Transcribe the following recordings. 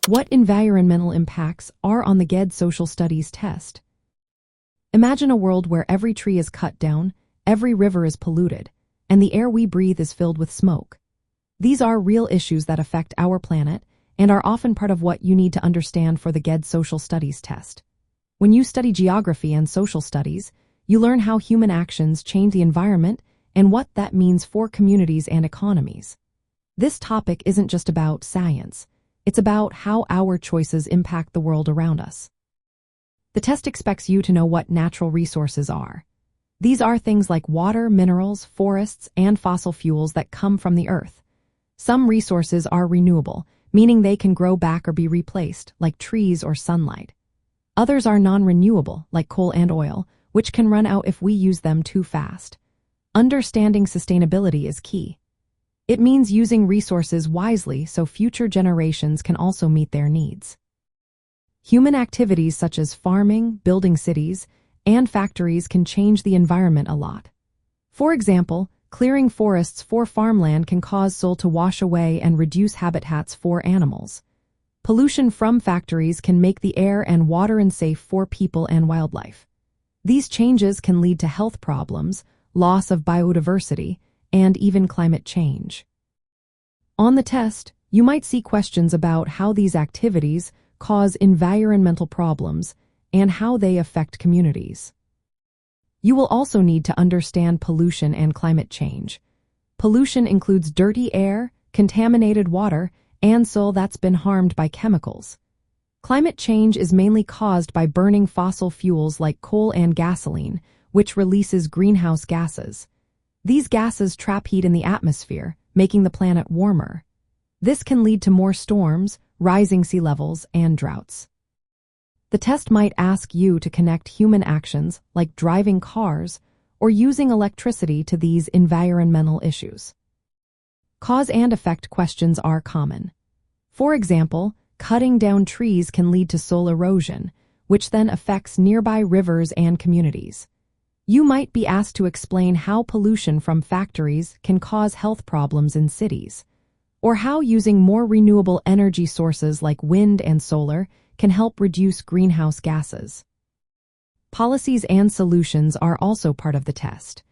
What environmental impacts are on the GED Social Studies test? Imagine a world where every tree is cut down, every river is polluted, and the air we breathe is filled with smoke. These are real issues that affect our planet and are often part of what you need to understand for the GED Social Studies test. When you study geography and social studies, you learn how human actions change the environment and what that means for communities and economies. This topic isn't just about science. It's about how our choices impact the world around us. The test expects you to know what natural resources are. These are things like water, minerals, forests, and fossil fuels that come from the earth. Some resources are renewable, meaning they can grow back or be replaced, like trees or sunlight. Others are non-renewable, like coal and oil, which can run out if we use them too fast. Understanding sustainability is key. It means using resources wisely so future generations can also meet their needs. Human activities such as farming, building cities, and factories can change the environment a lot. For example, clearing forests for farmland can cause soil to wash away and reduce habitats for animals. Pollution from factories can make the air and water unsafe for people and wildlife. These changes can lead to health problems, loss of biodiversity, and even climate change. On the test, you might see questions about how these activities cause environmental problems and how they affect communities. You will also need to understand pollution and climate change. Pollution includes dirty air, contaminated water, and soil that's been harmed by chemicals. Climate change is mainly caused by burning fossil fuels like coal and gasoline, which releases greenhouse gases. These gases trap heat in the atmosphere, making the planet warmer. This can lead to more storms, rising sea levels, and droughts. The test might ask you to connect human actions, like driving cars or using electricity, to these environmental issues. Cause and effect questions are common. For example, cutting down trees can lead to soil erosion, which then affects nearby rivers and communities. You might be asked to explain how pollution from factories can cause health problems in cities, or how using more renewable energy sources like wind and solar can help reduce greenhouse gases. Policies and solutions are also part of the test.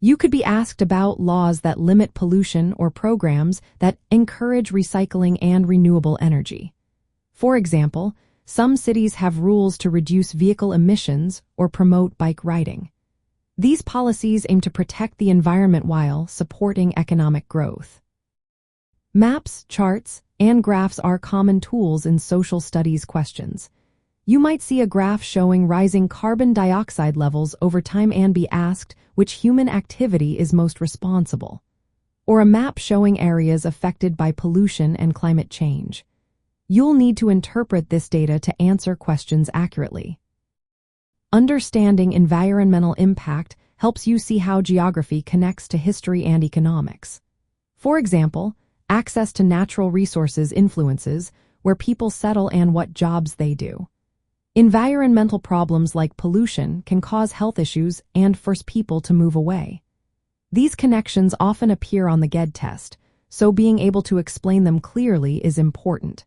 You could be asked about laws that limit pollution or programs that encourage recycling and renewable energy. For example, some cities have rules to reduce vehicle emissions or promote bike riding. These policies aim to protect the environment while supporting economic growth. Maps, charts, and graphs are common tools in social studies questions. You might see a graph showing rising carbon dioxide levels over time and be asked which human activity is most responsible, or a map showing areas affected by pollution and climate change. You'll need to interpret this data to answer questions accurately. Understanding environmental impact helps you see how geography connects to history and economics. For example, access to natural resources influences where people settle and what jobs they do. Environmental problems like pollution can cause health issues and force people to move away. These connections often appear on the GED test, so being able to explain them clearly is important.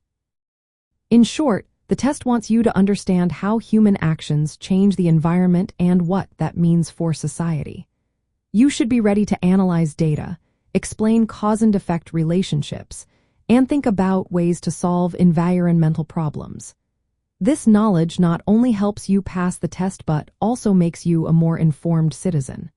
In short, the test wants you to understand how human actions change the environment and what that means for society. You should be ready to analyze data, explain cause and effect relationships, and think about ways to solve environmental problems. This knowledge not only helps you pass the test but also makes you a more informed citizen.